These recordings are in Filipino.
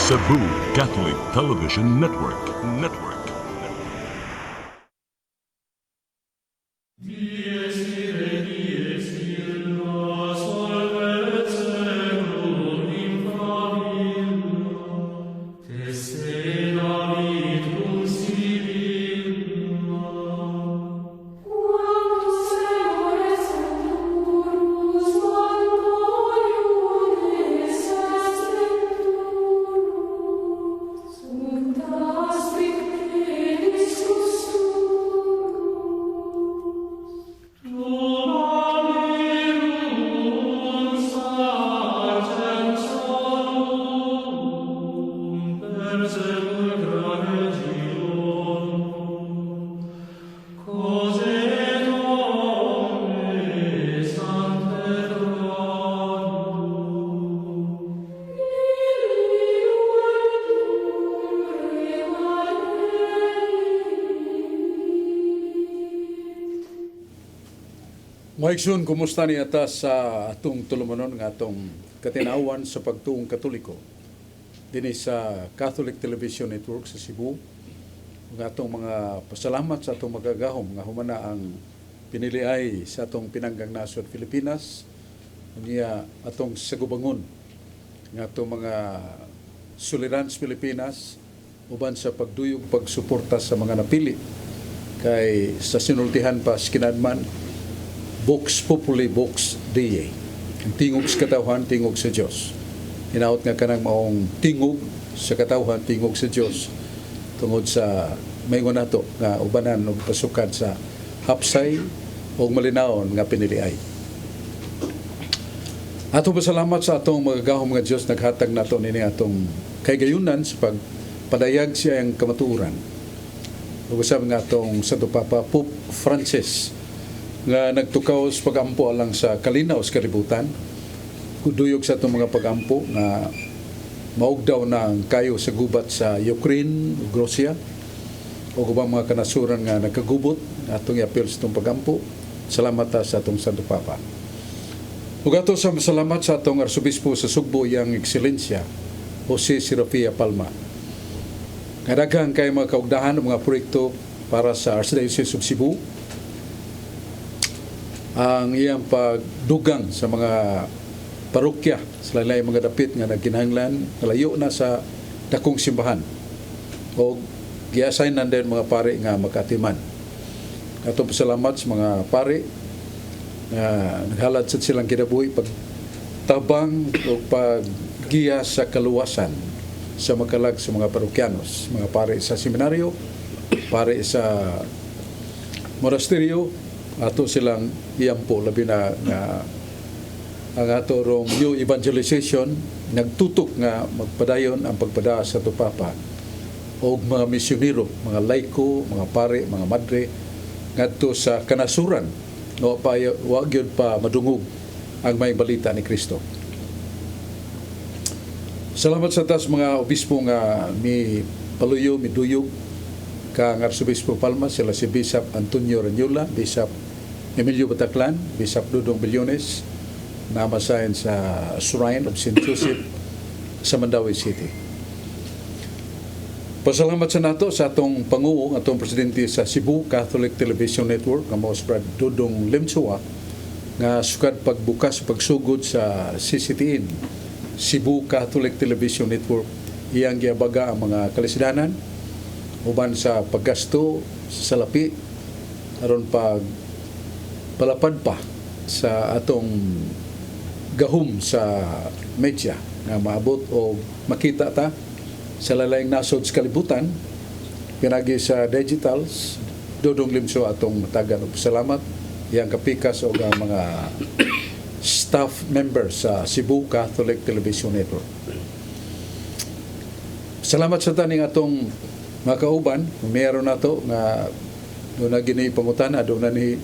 Cebu Catholic Television Network. Maigsoon, kumusta ni atas sa atong tulumanon nga atong katinawan sa pagtuong Katoliko dinhi sa Catholic Television Network sa Cebu. Nga atong mga pasalamat sa atong magagahom nga humana ang piniliay sa atong pinanggang nasod Pilipinas niya atong sagubangon nga atong mga sulirans Pilipinas uban sa pagduyog pagsuporta sa mga napili kay sa sinultihan pa skinadman Vox Populi Vox Dei. Ang tingog sa katawhan, tingog sa Diyos. Hinaot nga kanang maong tingog sa katawhan, tingog sa Diyos tungod sa mayngon nato nga ubanan og pasukan sa hapsay o malinawon nga piniliay. Ato pasalamat sa atong magagahom nga Diyos naghatag nato nini atong kaygayunan sa pagpadayag siya ang kamatuoran. Ug usab nga atong Santo Papa Pope Francis nga nagtukaw sa pagampo alang sa kalinaw sa kalibutan. Kuduyog sa itong mga pagampo nga maugdaw na ang kayo sa gubat sa Ukraine, Russia, o kubang mga kanasuran nga nagkagubot atong i-appeal sa itong pagampo. Salamat sa atong Santo Papa. Ug ato sa masalamat sa atong Arsobispo sa Sugbo, yang Ekselensya, Jose Serafia Palma. Kadaghang kay mga kaugdahan ng mga proyekto para sa Archdiocese of Cebu, ang iyang pagdugang sa mga parokya sa lain mga dapit nga nagkinahanglan nalayo na sa dakong simbahan o gi-assignan din mga pare nga makatiman. Atong pasalamat sa mga pare nga naghalad sa silang kinabuhi pagtabang o paggiya sa kaluwasan sa makalag sa mga parokyanos, mga pare sa seminaryo, pare sa monasteryo. Ato silang iyampo labi na nga ang ato rong new evangelization nagtutok nga magpadayon ang pagpada sa Papa o mga misyonero, mga laiko, mga pare, mga madre ngadto sa kanasuran no pa wa gyud pa madungog ang may balita ni Kristo. Salamat sa tas mga obispo nga mi paluyo, mi duyog kang Arsobispo Palma, sila si Bishop Antonio Ranyola, Bishop Emilio Bataclan, Bishop Dudong Bilyones, na masahin sa Shrine of St. Joseph sa Mandawi City. Pasalamat sa nato sa atong panguong, atong presidente sa Cebu Catholic Television Network, nga Most Brad Dudong Limsua, nga sukad pagbukas pagsugod sa CCTN, Cebu Catholic Television Network. Iyang giabaga ang mga kalisidanan, uban sa paggasto sa salapi aron pag palapad pa sa atong gahom sa media nga maabot o makita ta sa lalayng nasod sa kalibutan pinagi sa digitals. Dudong Limso atong matagan og salamat iyang kapikas og mga staff members sa Cebu Catholic Television Network. Salamat sa taning atong mga kauban, meron na to nga doon na gini pangutana, doon na ni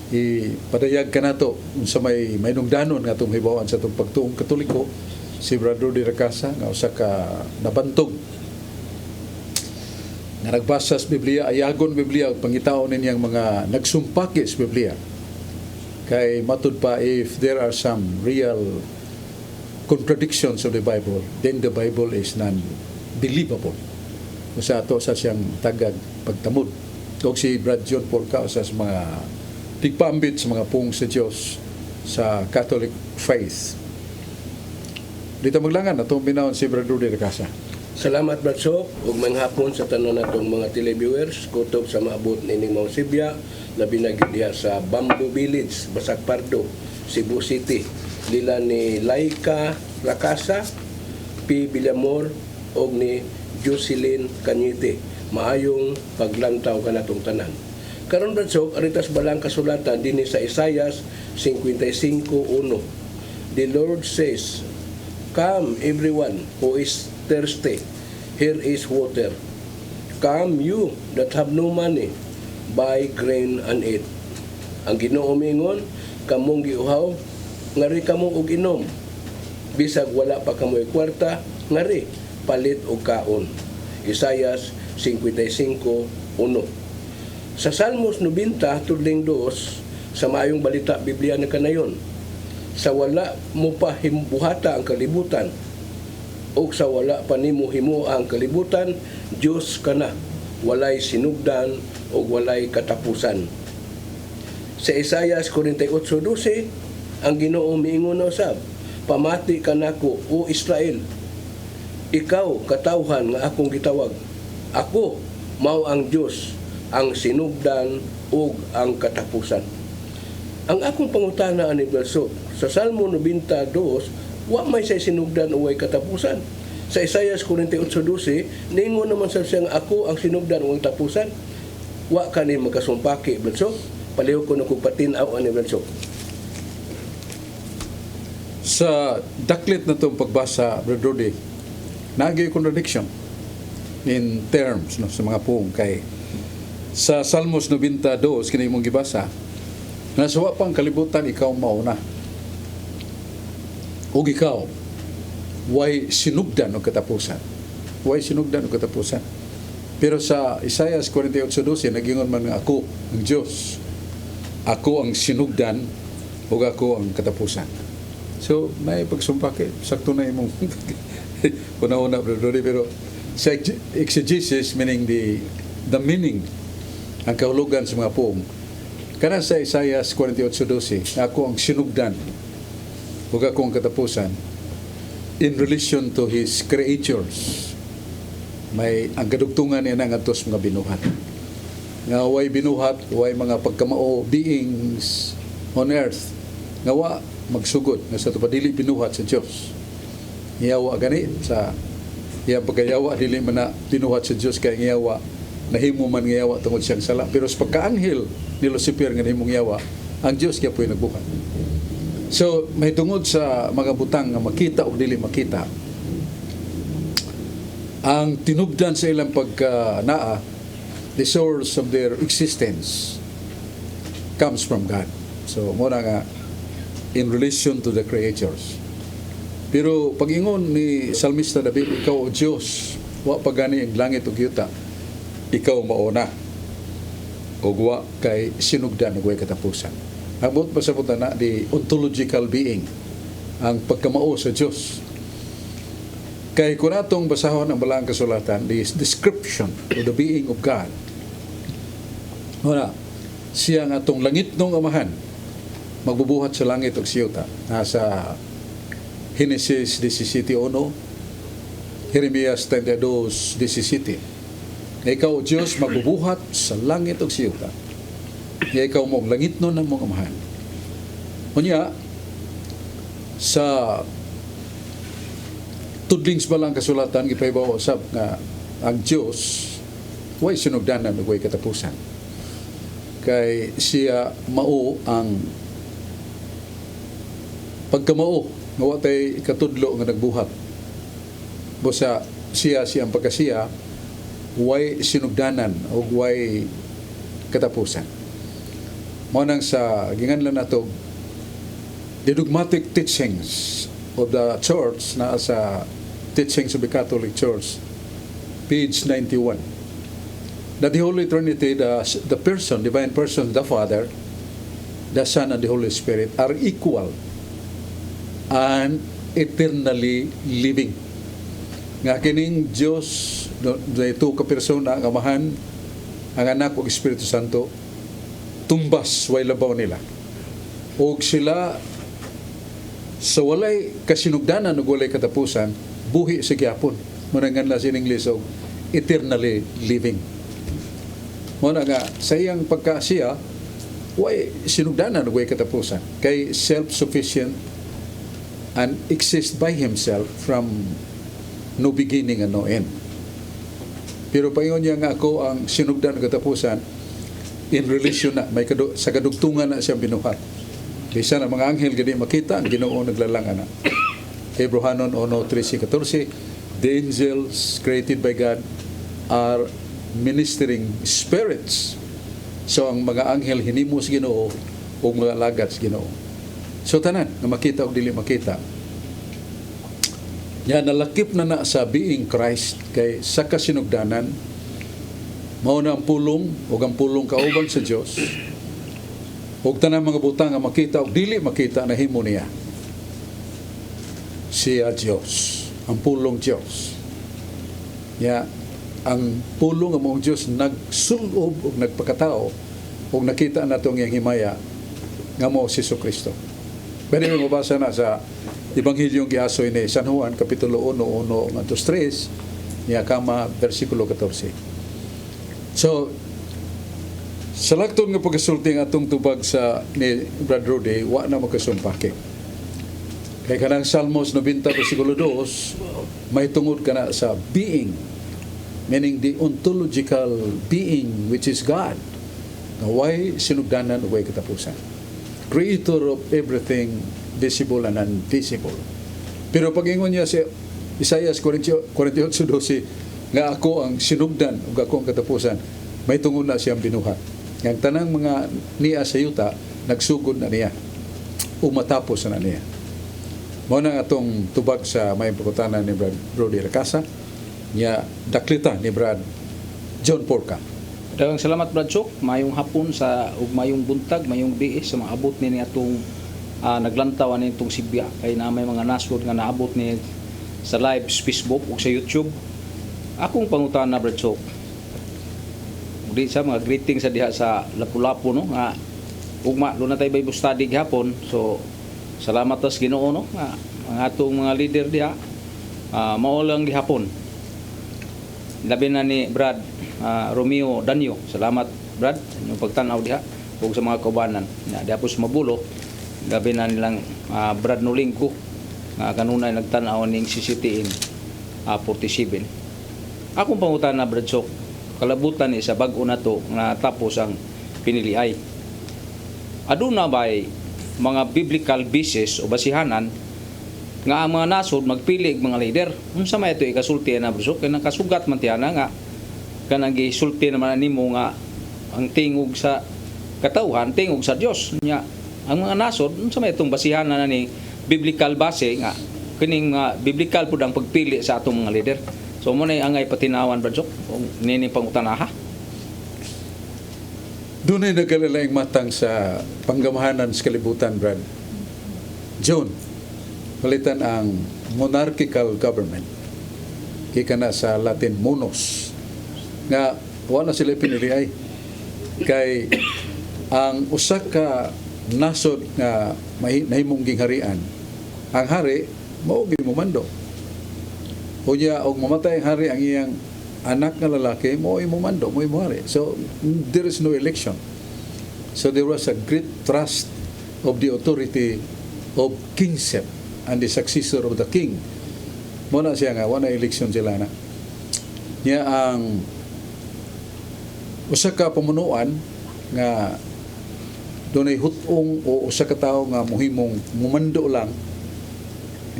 ipadayag ka na to sa may nungdanon nga itong hibawan sa itong pagtuong Katoliko, si Brother Di Racasa, nga usa ka nabantog nga nagbasa sa Biblia, ayagon Biblia, pangitaon ninyang mga nagsumpaki sa Biblia. Kay matud pa, if there are some real contradictions of the Bible, then the Bible is believable. Usa ato sa siyang tagag pagtamod. O si Brad John Porca usa sa mga tigpaambit sa mga pung sa Dios sa Catholic faith. Dito maglangan atong binawon si Brad Rudy Recasa. Salamat Bradsok ug manghapon sa tanan natong mga televiewers kutob sa maabot nining Mount Sibya labi na gyud diha sa Bamboo Village, Basak Pardo, Cebu City. Lila ni Laika Rakasa, P. Villamor ug ni Jocelyn Cañete. Maayong paglantaw kanatong tanan. Karon Bradsok aritas balang kasulatan dinhi sa Isaias 55:1. The Lord says, "Come everyone who is thirsty, here is water. Come you that have no money, buy grain and eat." Ang Ginoo mingon, kamong giuhaw, ngari kamo og inom. Bisag wala pa kamoy kwarta, ngari palit og kaon. Isaias 55:1. Sa Salmos 90 tudling 2 sa maayong balita Biblia na kanayon, sa wala mo pa buhata ang kalibutan, o sa wala pa nimo himo ang kalibutan, Dios kana, walay sinugdan o walay katapusan. Sa Isaias 48:12, ang Ginoo miingon na usab, "Pamati ka nako, o Israel. Ikaw katawhan nga akong gitawag. Ako mao ang Dios, ang sinugdan ug ang katapusan." Ang akong pangutana ani Bradsok, sa Salmo 92, wa may say sinugdan o way katapusan. Sa Isaias 48:12, ningon naman sa siyang ako ang sinugdan o tapusan. Wa ka ni magkasumpaki, Bradsok. Paliw ko na kung patinaw ani Bradsok. Sa daklit na itong pagbasa, Brad Rudy, nagay contradiction in terms no, sa mga pung kay sa Salmos 92 kini imong gibasa, nasa wa pang kalibutan ikaw mauna. O ikaw, way sinugdan o katapusan. Way sinugdan o katapusan. Pero sa Isaias 48:12, nagingon man nga ako, ang Diyos. Ako ang sinugdan o ako ang katapusan. So, may pagsumpake. Sakto na imong una-una, pero sa exegesis, meaning the meaning, ang kahulugan sa mga poem, kana sa Isaias 48:12, ako ang sinugdan ug akong katapusan in relation to his creatures. May ang kadugtungan niya ng atos mga binuhat. Nga way binuhat, way mga pagkamao beings on earth. Nga wa magsugod nga sa tupadili binuhat sa Dios. Iyawa gani sa iyang pagkayawa dili man na binuhat sa Dios kay iyawa nahimo man nga yawa tungod siyang sala. Pero sa pagkaanghel ni Lucifer nga nahimong yawa, ang Dios kaya po'y nagbuhat. So, may tungod sa mga butang nga makita o dili makita, ang tinubdan sa ilang pagkanaa, the source of their existence comes from God. So, muna nga, in relation to the creatures. Pero, pag-ingon ni Salmista David, ikaw o Diyos, wa pagani ang langit o yuta, ikaw mauna, o wa kay sinugdan o way katapusan. Abot pa sa na the ontological being, ang pagkamao sa Diyos. Kay kung natong basahon ang balang kasulatan, the description of the being of God. Wala, siya nga atong langit nung amahan, magbubuhat sa langit o siyota. Nasa Genesis 17:1, Jeremias 32:17. Ikaw, Diyos, magbubuhat sa langit o siyota. Ikaw mong langit nun ang mong amahan. Kunya, sa tudlings balang kasulatan, gipahibaw usab nga ang Diyos, way sinugdanan o way katapusan. Kay siya mao ang pagkamao, nga watay katudlo nga nagbuhat. Busa siyang pagkasiya, way sinugdanan o way katapusan. Mao nang sa ginganlan nato the dogmatic teachings of the church na sa teachings of the Catholic Church, page 91, that the Holy Trinity, the person, divine person, the Father, the Son, and the Holy Spirit are equal and eternally living. nga kining Dios ito ka persona nga Amahan, ang Anak ug Espiritu Santo tumbas way labaw nila. Og sila sa walay kasinugdanan ug walay katapusan, buhi sa gyapon. Manangan la sa English og eternally living. Muna nga sa iyang pagkasiya, way sinugdanan ug way katapusan. Kay self-sufficient and exist by himself from no beginning and no end. Pero paingon niya nga ako ang sinugdan ug katapusan in relation na may sa kadugtungan na siyang binuhat. Bisan ang mga anghel gani makita, ang Ginoo naglalang ana. Hebrehanon 1:13-14, the angels created by God are ministering spirits. So ang mga anghel hinimo sa Ginoo ug mga alagad sa Ginoo. So tanan na makita ug dili makita. Ya nalakip na sa being Christ kay sa kasinugdanan mao na ang pulong ug ang pulong kauban sa Dios. Ug tanang mga butang nga makita ug dili makita nahimo niya. Siya Dios, ang pulong Dios. Ya ang pulong nga mong Dios nagsulob ug nagpakatao ug nakita nato ang iyang himaya nga mao si Jesucristo. Pwede mo mabasa na sa Ebanghelyong giasoy ni San Juan kapitulo 1:1-3 niya kama bersikulo 14. So sa lagton nga pagkasulti nga atong tubag sa ni Brad Rudy, wa na magkasumpake. Kay kanang Salmos 90 bersikulo 2 may tungod kana sa being, meaning the ontological being which is God. Na way sinugdanan way katapusan. Creator of everything visible and invisible. Pero pag-ingon niya si Isaias 48:12 nga ako ang sinugdan ug ako ang katapusan, may tungod na siyang binuhat. Ang tanang mga niya sa yuta nagsugod na niya o matapos na niya. Mao na atong tubag sa may pagkutanan ni Brad Rudy Lacasa niya daklita ni Brad John Porca. Daghang salamat Brad Chok, mayong hapon sa ug mayong buntag, mayong biis sa mga abot ni atong naglantaw ani itong Sibya kay na may mga nasod nga naabot ni sa live sa Facebook ug sa YouTube. Akong pangutana Brad Chok, di sa mga greetings sa diha sa Lapu-Lapu no nga ugma do na tay Bible study gihapon. So salamat tas Ginoo no nga ang atong mga leader diha mao lang gihapon. Labi na ni Brad Romeo Danyo. Salamat Brad yung pagtanaw diha ug sa mga kaubanan. Diha po sa Mabulo gabi na nilang Brad Nolingko nga kanunay nagtanaw ning CCTN 47. Akong pangutana Brad Sok, kalabutan ni sa bag-o na to nga tapos ang piniliay. Aduna bay mga biblical basis o basihanan nga ang mga nasod magpili og mga leader? Unsa may ito ikasulti na Brad Sok? Kaya nakasugat man tiana nga kanang gisulti naman nimo nga ang tingog sa katawhan tingog sa Dios nya ang mga nasod unsa may itong basihanan na ni biblical base nga kining biblical pud ang pagpili sa atong mga leader. So mo na angay patinawan Brad Sok kung nini pangutanaha. Dunay nagkalalayng matang sa panggamahanan sa kalibutan Brad John, palitan ang monarchical government kika na sa Latin monos nga wala sila piniliay kay ang usa ka nasod nga nahimong gingharian ang hari mao gyud momando unya og mamatay ang hari ang iyang anak nga lalaki mao imomando mao hari. So there is no election, so there was a great trust of the authority of kingship and the successor of the king. Mao na siya nga wala election sila na niya ang usa ka pamunuan nga dunay hutong o usa ka tawo nga mohimong mumando lang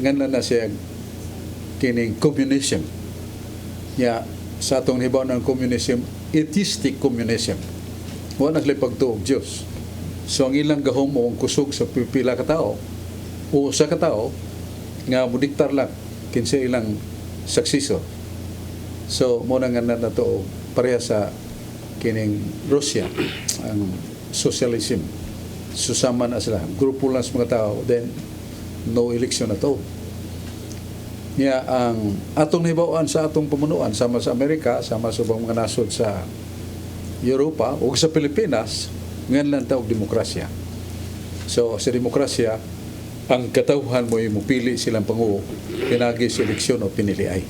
nganlan na siya kining communism. Ya sa atong hibaw ng communism, atheistic communism. Wa naglipagtuog Dios. So ang ilang gahom o ang kusog sa pila ka tawo o usa ka tawo nga mudiktar lang kinsa ilang successor. So mo na nga nato pareha sa kining Russia ang socialism. Susama na sila grupo lang sa mga tao, then no election at all. niya ang atong hibawan sa atong pamunuan sama sa Amerika, sama sa ubang mga nasod sa Europa o sa Pilipinas, ngan lang taog demokrasya. So sa demokrasya, ang katawhan mo yung mupili silang panguo, pinagi sa eleksyon o piniliay.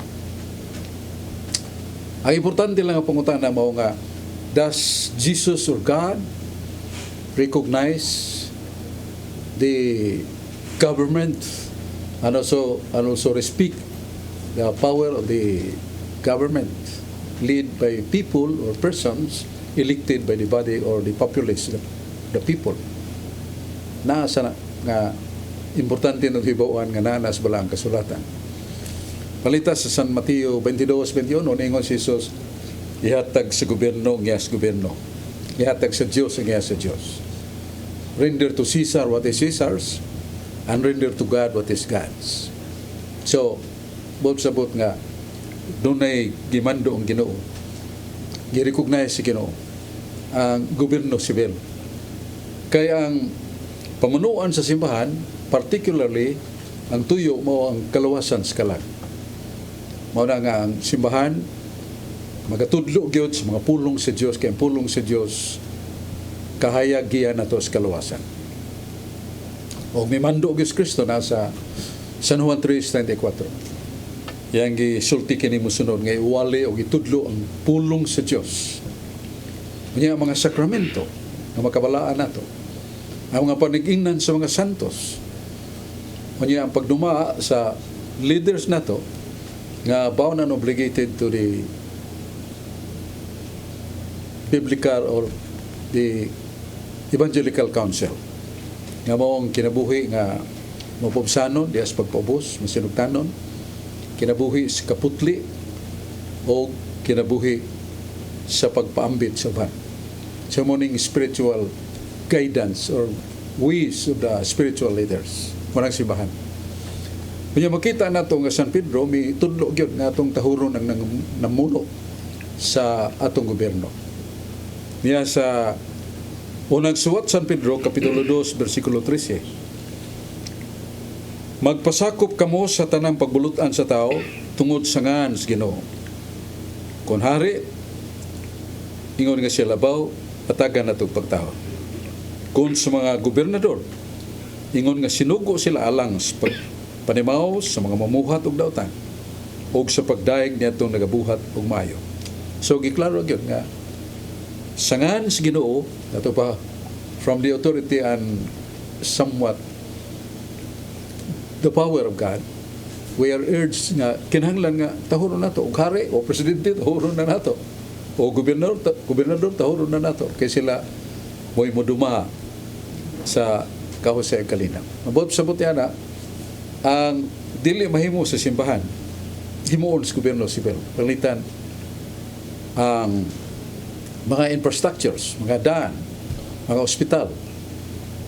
Ang importante lang ang pangutana mo nga, does Jesus or God recognize the government and also respect the power of the government led by people or persons elected by the body or the populace, the people. Nasa na nga importante ng hibawan nga nanas bala ang kasulatan. Palita sa San Mateo 22:21, ningon si Jesus, ihatag sa gobyerno, ngiyas gobyerno. Ihatag sa Diyos, ngiyas sa Diyos. Render to Caesar what is Caesar's, and render to God what is God's. So, sabot nga, doon ay gimando ang Ginoo. I-recognize si Ginoo ang gobyerno sibil. Kaya ang pamunuan sa simbahan, particularly, ang tuyo mo ang kalawasan sa kalag. Mao na nga ang simbahan, magatudlo gyud sa mga pulong sa Dios, kay ang pulong sa Dios kahayag giya nato sa kalawasan. O mimando Diyos Kristo nasa San Juan 3:34. Yang gisulti kini musunod nga iwali o gitudlo ang pulong sa Dios. Unya mga sakramento nga makabalaan nato. Ang mga panigingnan sa mga santos. Unya ang pagduma sa leaders nato nga bound and obligated to the biblical or the evangelical council. Nga mo ang kinabuhi nga mapubsanon, dias pagpaubos, masinugtanon, kinabuhi sa kaputli, o kinabuhi sa pagpaambit sa uban. So morning spiritual guidance or ways of the spiritual leaders. Marang simbahan. Kanya makita nato nga San Pedro, may tudlo gyud nga atong tahuron ang namuno sa atong gobyerno. Niya sa unang suwat San Pedro, Kapitulo 2, versikulo 13. Magpasakop kamo sa tanang pagbulutan sa tao tungod sa ngan sa Ginoo. Kung hari, ingon nga siya labaw, atagan na itong pagtao. Kung sa mga gobernador, ingon nga sinugo sila alang sa panimaw sa mga mamuhat og dautan o sa pagdaig niya itong nagabuhat og maayo. So, giklaro yun nga, sangan sa Ginoo, nato pa, from the authority and somewhat the power of God, we are urged nga, kinahanglan nga, tahuron na to, o hari, o presidente, tahuron na nato, o gobernador, tahuron na nato, kaya sila mo'y moduma sa kahusay kalinaw. Mabot-sabot yan na, ang dili mahimo sa simbahan, himuon sa gobyerno sibil, palitan ang mga infrastructures, mga daan, mga ospital,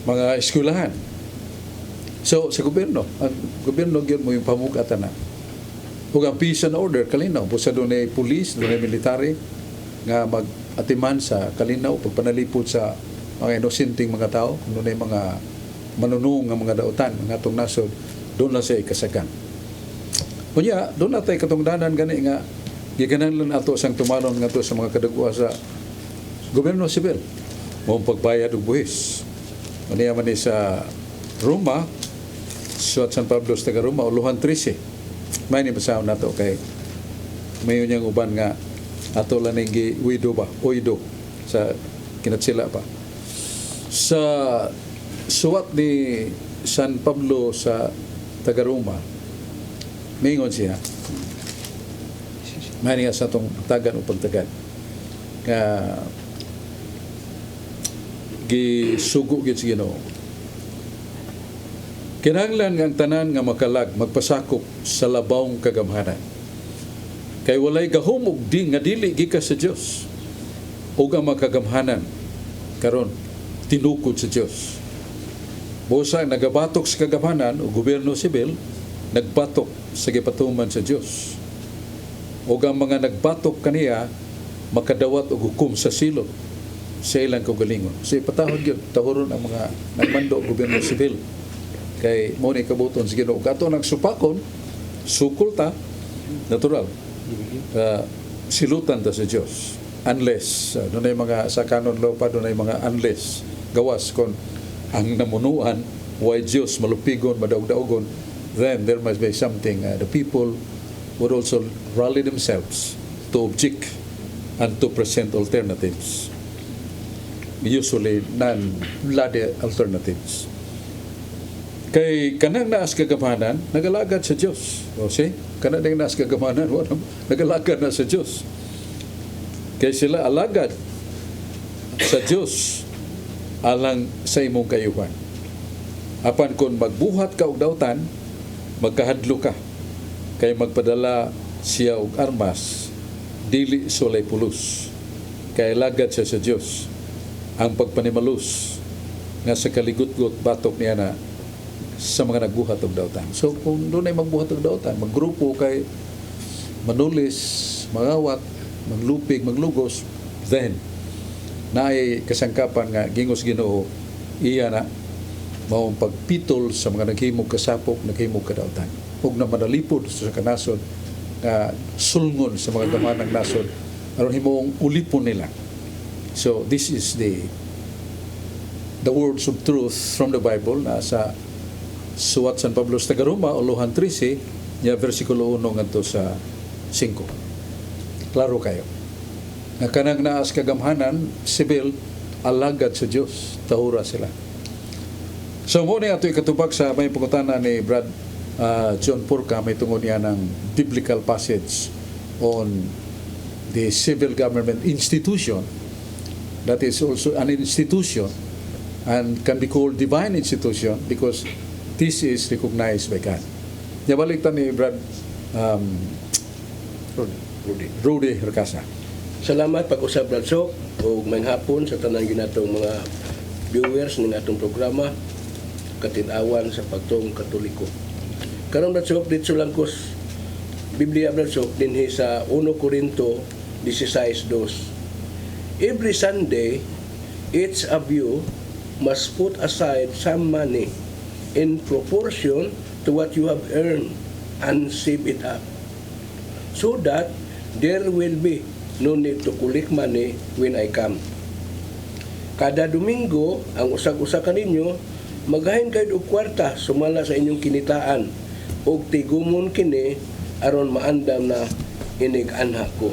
mga eskwelahan. So, sa gobyerno, ang gobyerno gyud mo yung pamukatan na. Ug ang peace and order, kalinaw. Busa doon ay police, doon ay military, nga mag-atiman sa kalinaw, pagpanalipod sa mga inosenting mga tao, doon ay mga manunong nga mga dautan, mga atong nasod, doon na siya ikasakan. Kunya, doon na tayo katungdanan gani nga, giganahanglan ato sang tumalon nga to sa mga kadagwa sa gobyerno sibil. Mong pagbayad og buhis. Maniya man ni sa Roma, suat San Pablo sa taga Roma, Uluhan 13. May ni basaw na to kay mayon niyang uban nga ato lang gi wido ba, oido sa kinatsila pa. Sa suwat ni San Pablo sa taga Roma, mingon siya, may nga sa itong tagan o pagtagan, nga gisugo gid sa Ginoo. Kinahanglan nga ang tanan nga makalag, magpasakop sa labawng kagamhanan. Kay walay gahom og nga dili gikas sa Dios. O ang makagamhanan karon tinukod sa Dios. Busa nagabatok sa kagamhanan o gobyerno sibil, nagbatok sa gipatuman sa Dios. O ang mga nagbatok kaniya, makadawat og hukom sa silot sa ilang kaugalingon. So ipatahod yun, tahuron ang mga nagmando og gobyerno sibil. Kay mo ni kabuton sa Ginoo. Kato nagsupakon sukol ta, natural. Silutan ta sa Dios. Unless, doon ay mga sa canon law pa, doon ay mga unless, gawas kon ang namunuan, why Diyos malupigon, madaog-daogon, then there must be something. The people would also rally themselves to object and to present alternatives. Usually, non-bloody alternatives. Kay kanang naas kagamanan, nagalagad sa Diyos. O see, kanang naas kagamanan, nagalagad na sa Diyos. Kaya sila alagad sa Diyos alang sa imong kayuhan. Apan kung magbuhat ka og dawtan, magkahadlo ka. Kay magpadala siya og armas, dili sulay pulos. Kay alagad siya sa Diyos. Ang pagpanimalus nga sa kaligut-gut batok niya na sa mga nagbuhat og dawtan. So kung doon ay magbuhat og dawtan, maggrupo kay manulis, mangawat, maglupig, maglugos, then naay kasangkapan nga gingos Ginoo iya na maong pagpitol sa mga naghimog kasapok, naghimog kadautan. Ug na madalipod sa kanasod nga sulngon sa mga gamanang nasod aron himong ulipon nila. So this is the words of truth from the Bible na sa suwat San Pablo sa Tagaroma, Uluhan 13, niya versikulo 1 ngadto sa 5. Klaro kayo. Na kanang naas kagamhanan, sibil, alagad sa Diyos, tahura sila. So mo ni ato ikatubag sa may pangutana ni Brad John Purka, may tungod niya ng biblical passage on the civil government institution that is also an institution and can be called divine institution because this is recognized by God. Nabaliktad ni Brad Rudy Hercasa. Salamat pag-usab Bradsok ug may hapon sa tanang ginatong mga viewers ning atong programa Katin-awan sa Pagtuong Katoliko. Karon Bradsok dito lang ko Biblia Bradsok dinhi sa 1 Corinto 16:2. Every Sunday each of you must put aside some money in proportion to what you have earned and save it up, so that there will be no need to collect money when I come. Kada Domingo, ang usag-usa kaninyo, maghain kayo og kwarta sumala sa inyong kinitaan ug tigumon kini aron maandam na inig-anha ko.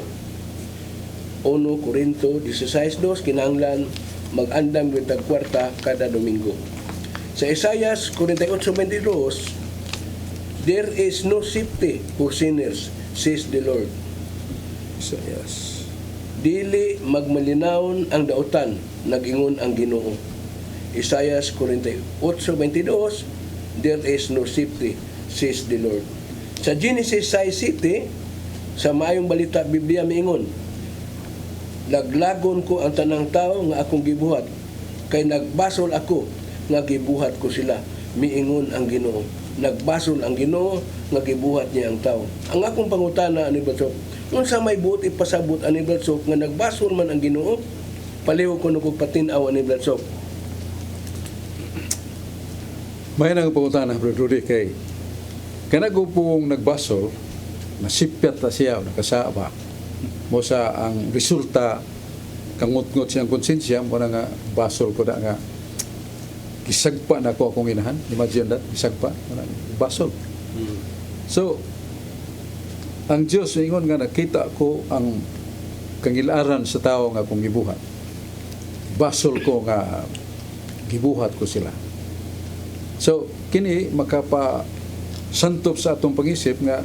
1 Corinto 16:2 kinahanglan mag-andam gyud tag kwarta kada Domingo. Sa Isaias 48:22, there is no safety for sinners, says the Lord. So, yes. Dili magmalinawon ang dautan, nag-ingon ang Ginoo. Isaias 48:22, there is no safety, says the Lord. Sa Genesis 6:7, sa Maayong Balita Biblia miingon, naglagon ko ang tanang tao nga akong gibuhat, kay nagbasol ako nga gibuhat ko sila, miingon ang Ginoo. Nagbasol ang Ginoo nga gibuhat niya ang tao. Ang akong pangutana ani Bradsok, unsa may buot ipasabot ani Bradsok nga nagbasol man ang Ginoo? Palihog ko nung patin-aw ani Bradsok. May nang pangutana Brad Rudy kay kanago pong nagbasol, nasipyat na siya, nakasaba mo sa ang resulta kangut-ngut siyang konsensya mo na nga basol ko na nga gisagpa na ko akong inahan. Imagine that, gisagpa basol. So ang Diyos ingon nga nakita ko ang kangilaran sa tao nga akong gibuhat, basol ko nga gibuhat ko sila. So kini makapa santop sa atong pangisip nga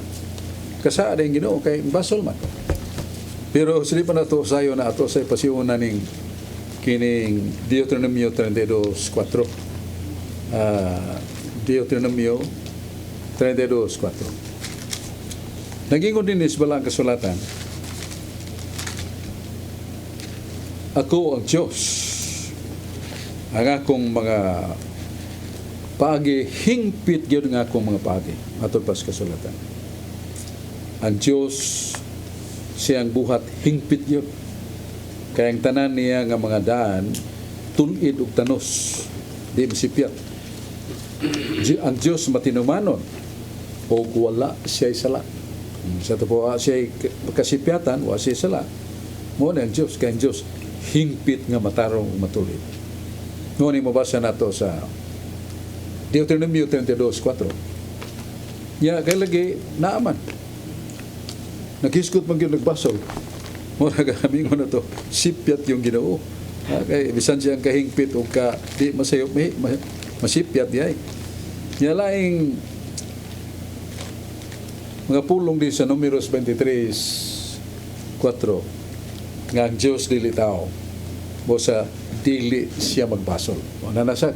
kasaad ang Ginoo kay basol man. Pero sili pa na to sayo na ato sa pasiuna ning kining Deuteronomio 32:4. Deuteronomio 32:4. Nagingon din is balang kasulatan, ako ang Diyos, ang akong mga paagi, hingpit gyud nga akong mga paagi. Atol pas kasulatan. Ang Diyos siyang buhat hingpit gyud. Kaya ang tanan niya nga mga daan tulid ug tanos, di masipyat. Ang Diyos matinumanon, o wala siya sala. Sa to po siya kasipyatan, wa siya sala. Mo na ang Diyos, kay ang Diyos hingpit nga matarong matulid. Noon mabasa nato sa Deuteronomio 32:4. Ya kay lagi naaman. Naghiskot man gyud nagbasol. Mo na kami na to sipyat yung Ginoo. Kay bisan siyang kahingpit o ka di masayop masipyat yay. Ya laing mga pulong din sa Numeros 23:4 nga ang Diyos dili tao mo sa dili siya magbasol. O nanasag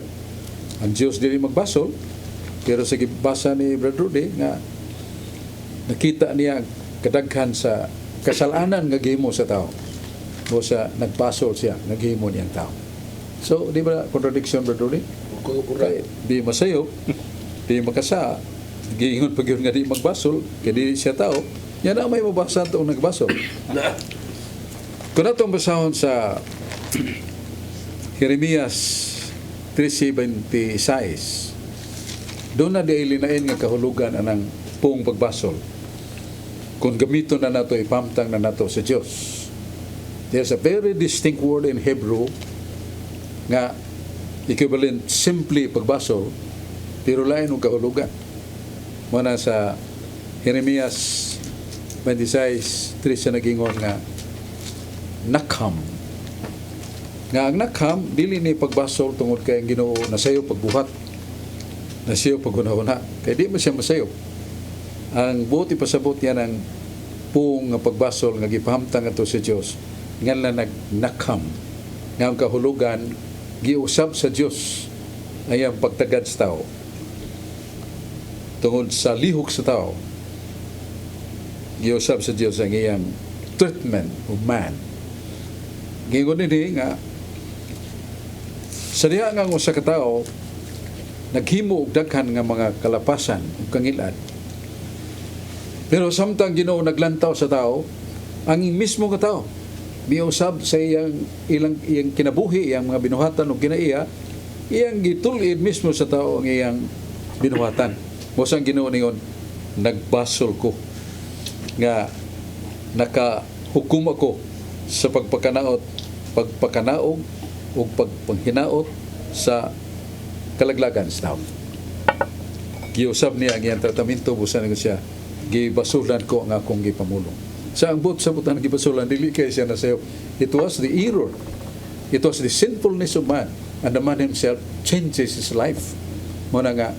ang Diyos dili magbasol, pero sa gibasa ni Brother Rudy nga nakita niya kadaghan sa kasalanan nga gihimo sa tao. O sa nagbasol siya, naghimo niyang tao. So, di ba contradiction, Brother Rudy? Kay di masayo, di makasa, giingon pag yun nga di magbasol, kaya di siya tao, yan na may mabasa itong nagbasol. Kung natong basahon sa Jeremias 3:26, doon na diilinain nga kahulugan anang pong pagbasol. Kung gamito na nato, ipamtang na nato sa Diyos. There's a very distinct word in Hebrew nga equivalent simply pagbasol, pero lain ang kahulugan. Muna sa Jeremias 26:3 siya nagingon nga nakham. Nga ang nakham, dili ni pagbasol tungod kay ang Ginoo na sayo pagbuhat, na sayo paghunahuna. Kaya di mo siya masayo. Ang buti pasabot yan ang pung nga pagbasol nga gipahamtang ato sa Dios nga nagham. Nga ang kahulugan giusab sa Dios ay ang pagtagad sa tao tungod sa lihok sa tao. Giusab sa Dios ang iyang treatment of man. Gingon ni nga sa diha nga usa ka tawo naghimo og daghan nga mga kalapasan ug kangilad. Pero samtang Ginoo naglantaw sa tao, ang mismo ka tao miusab sa iyang kinabuhi, iyang mga binuhatan ug kinaiya, iyang gitulid mismo sa tao ang iyang binuhatan. Mosang Ginoo ningon, nagbasol ko nga nakahukom ako sa pagpakanaog o pagpanghinaot sa kalaglagan sa tao. Giusab niya ang iyang tratamento, busan siya, gibasulan ko ang akong gipamulong. Sa ang sa butang gibasulan, dili kay siya nasayo. It was the error. It was the sinfulness of man. And the man himself changes his life. Muna nga,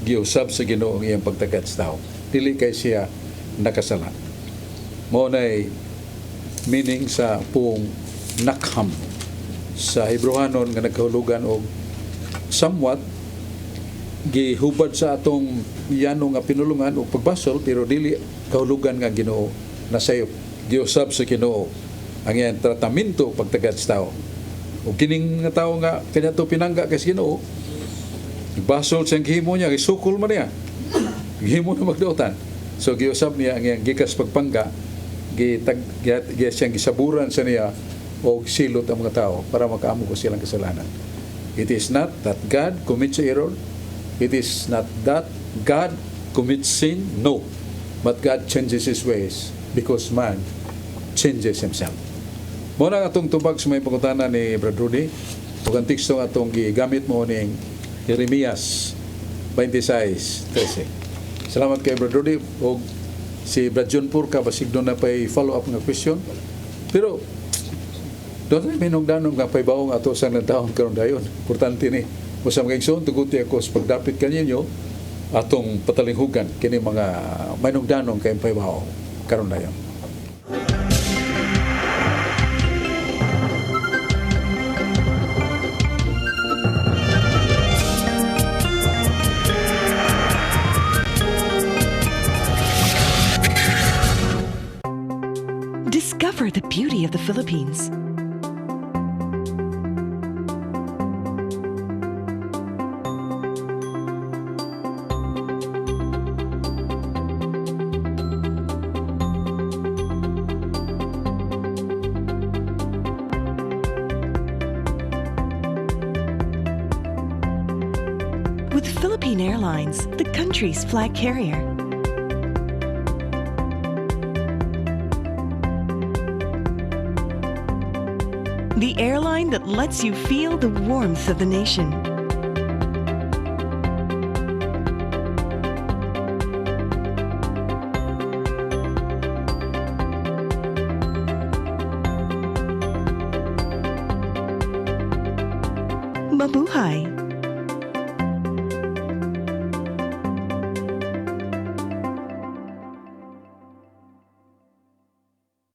giusab sa Ginoo ang iyang pagtagad sa tao. Dili kay siya nakasala. Muna'y meaning sa pong nakham. Sa Hebrewanon nga nagkahulugan og somewhat gihubad sa atong yano nga pinulungan o pagbasol, pero dili kahulugan nga Ginoo na sayop. Giusab sa Ginoo ang iyang tratamento pagtagad sa tao. O kining nga tao nga kanya to pinangga kay Ginoo, basol siyang gihimo niya, gisukol man niya, gihimo na magdautan. So giusab niya ang iyang gikas pagpangga, siyang gisaburan sa niya o silot ang mga tao para makaamo ko silang kasalanan. It is not that God commits error. It is not that God commits sin. No. But God changes His ways because man changes himself. Muna nga itong tubag sa may pangutana ni Brad Rudy, ug ang teksto nga itong gigamit mo ning Jeremias 26:13. Salamat kay Brad Rudy. O si Brad John Purka, basig doon na pa'y follow-up nga question. Pero, doon ay minungdanong nga pa'y baong ato sa nagtaon karon dayon. Importante ni. Masam kayong son, tuguti ako sa pagdapit kanyo, atong patalinghugan, kini mga minungdanong kayong pa'y baong karon dayon. Discover the beauty of the Philippines. With Philippine Airlines, the country's flag carrier, the airline that lets you feel the warmth of the nation. Mabuhay!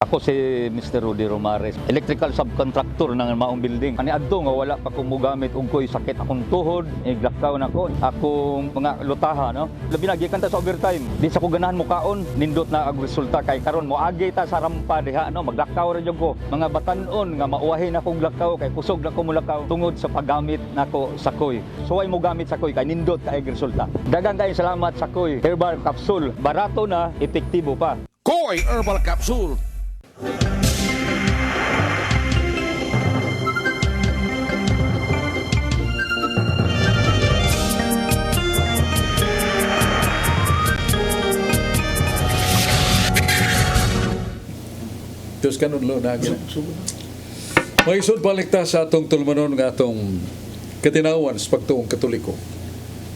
Ako si Mr. Rudy Romares, electrical subcontractor ng maong building. Ani adto nga wala pa ko mogamit og ko'y sakit akong tuhod, iglakaw na ko, akong mga lutaha, no. Labi na gikan ta sa overtime. Di sa ko ganahan mo kaon, nindot na ang resulta kay karon moagi ta sa rampa diha, no. Maglakaw ra jud ko. Mga batan-on nga mauwahin akong lakaw kay kusog na ko mulakaw tungod sa paggamit nako sa koy. So ay mo gamit sa koy kay nindot kay resulta. Daghang kay salamat sa koy herbal capsule. Barato na, epektibo pa. Koy Herbal Capsule. Diyos kanon lo na gina. Maisod balik ta sa atong tulmanon nga atong katinawan sa pagtuong Katoliko.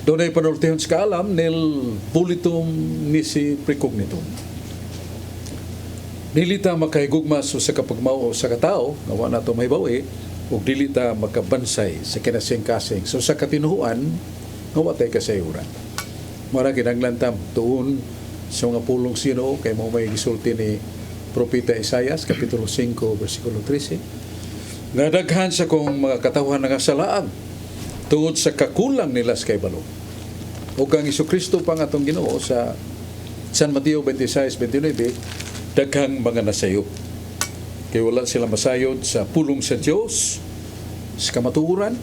Doon ay panultihon sa kaalam nil bulitum nisi precognitum. Dili ta makahigugma sa kapagmao sa katao, nga wala nato mahibawi, ug dili ta makabansay sa kinasing-kasing. So sa katinuan, nga watay kasayuran. Mara kinahanglan tuon sa mga pulong sino kay mo may gisulti ni Propeta Isaias, Kapitulo 5, versikulo 13. Nga daghan sa kong mga katawhan nga salaan tungod sa kakulang nila sa kaibalo. O kang Isukristo pang atong Ginoo sa San Mateo 26:29, daghang mga nasayop. Kaya wala sila masayod sa pulong sa Diyos, sa kamatuoran,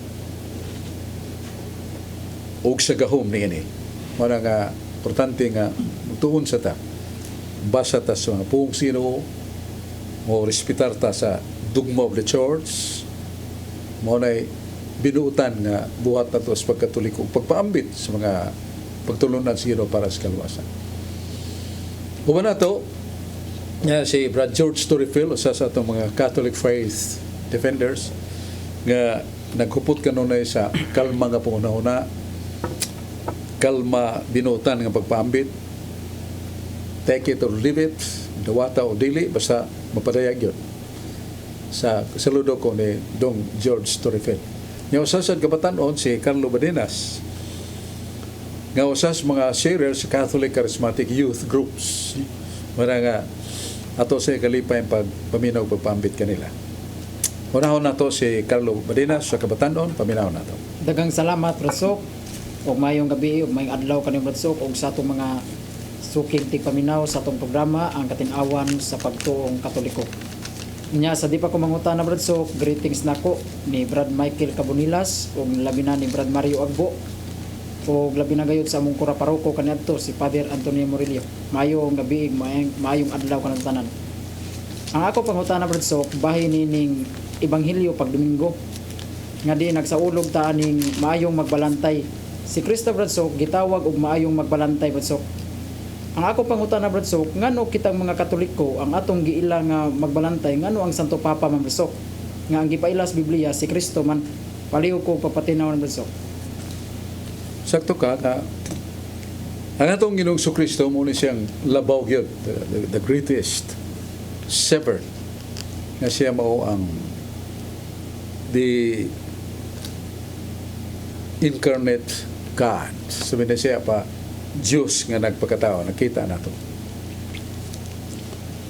o sa gahom ni ini. Mara nga, importante nga, tuon sa ta. Basa ta sa mga pulong sino, o respetar ta sa dogma of the church, mo na'y binuutan nga buhat na to sa pagkatoliko, pagpaambit sa mga pagtulunan sino para sa kaluwasan. Uban na to, si Brad George Storyfield, usa sa itong mga Catholic faith defenders, nga naghupot kanunay sa kalma nga puna-una, kalma binutan nga pagpaambit, take it or leave it, dawata o dili, basta mapadayag yun. Sa saludo ko ni Dong George Storyfield. Nga usasad kabatanon si Carlo Badenas, nga usas mga sharer sa Catholic Charismatic Youth Groups. Mara nga ato sa kalipay paminaw pagpambit kanila. Unahon na to si Carlo Badenas sa Kabatanon, paminaw na to. Daghang salamat, Brasok. O mayong gabi, o mayong adlaw kaniyong Brasok, o sa itong mga suking tigpaminaw sa itong programa, ang katinawan sa pagtuong Katoliko. Nya sa di pa ko mangutana, Brasok, greetings nako ni Brad Michael Cabonilas, o labi na ni Brad Mario Agbo, o labi na gayud sa among kura paroko kaniadto si Father Antonio Murillo. Mayong gabi, mayong adlaw kanang tanan. Ang ako pangutana, Brasok, bahin nining Ebanghelyo pag Domingo nga di nagsaulog ta aning maayong magbalantay. Si Cristo, Brasok, gitawag og maayong magbalantay, Brasok. Ang ako pangutana, Brasok, ngano kitang mga Katoliko ang atong giila nga magbalantay, ngano ang Santo Papa man, Brasok, nga ang gipailas Biblia si Kristo man, paliw ko papatinaw, Brasok. Sakto ka, ang atong Ginoong Kristo mo ni siyang labaw yun, the greatest shepherd, nga siya mao ang the incarnate God. Sabi na siya pa, Diyos nga nagpakatao, nakita na to.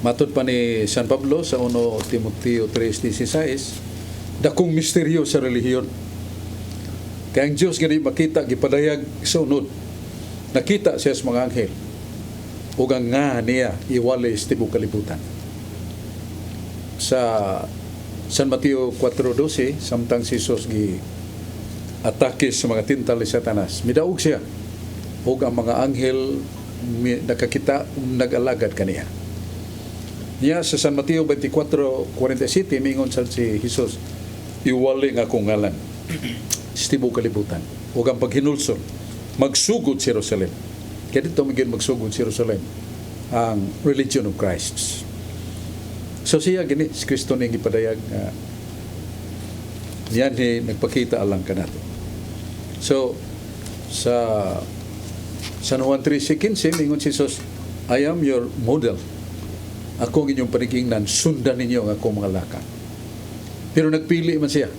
Matod pa ni San Pablo sa 1 Timoteo 3:16, dakong misteryo sa relihiyon. Kaya ang Diyos gani makita, gipadayag sa unod. Nakita siya sa mga anghel. O nga niya, iwalay sa tibok kalibutan. Sa San Mateo 4:12, samtang si Jesus atake sa mga tintal ni Satanas, midaog siya. O ang mga anghel nakakita, nag-alagad kaniya. Niya sa San Mateo 24:47, mingon sa si Jesus, iwalay nga kong ngalan. Stibo kalibutan. O ang paghinulsol, magsugod si Jerusalem. Kaya dito magiging magsugod si Jerusalem ang religion of Christ. So siya gini, si Kristo niyang ipadayag Yan nagpakita alang ka nato. So, sa San Juan 3:15, ingon si Jesus, I am your model. Ako ang inyong panigingnan, sundan ninyo ang akong mga lakang. Pero nagpili man siya.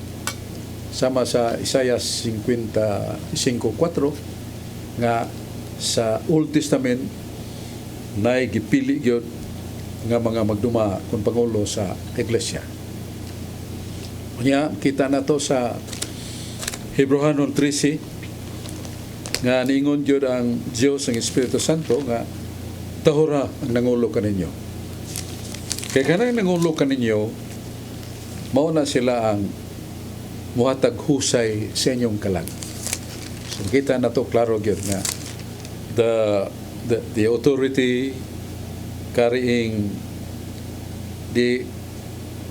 Sama sa Isaiah 55:4 nga sa Old Testament na gipili gyud nga mga magduma kung pangulo sa iglesia. Kanya kita na to sa Hebrehanon 13 nga niingon gyud ang Dios ang Espiritu Santo nga tahura ang nangulo kaninyo. Kaya kanang nangulo kaninyo, mao na sila ang muhatag husay sa inyong kalag. So kita na to klaro gyud nga the authority carrying the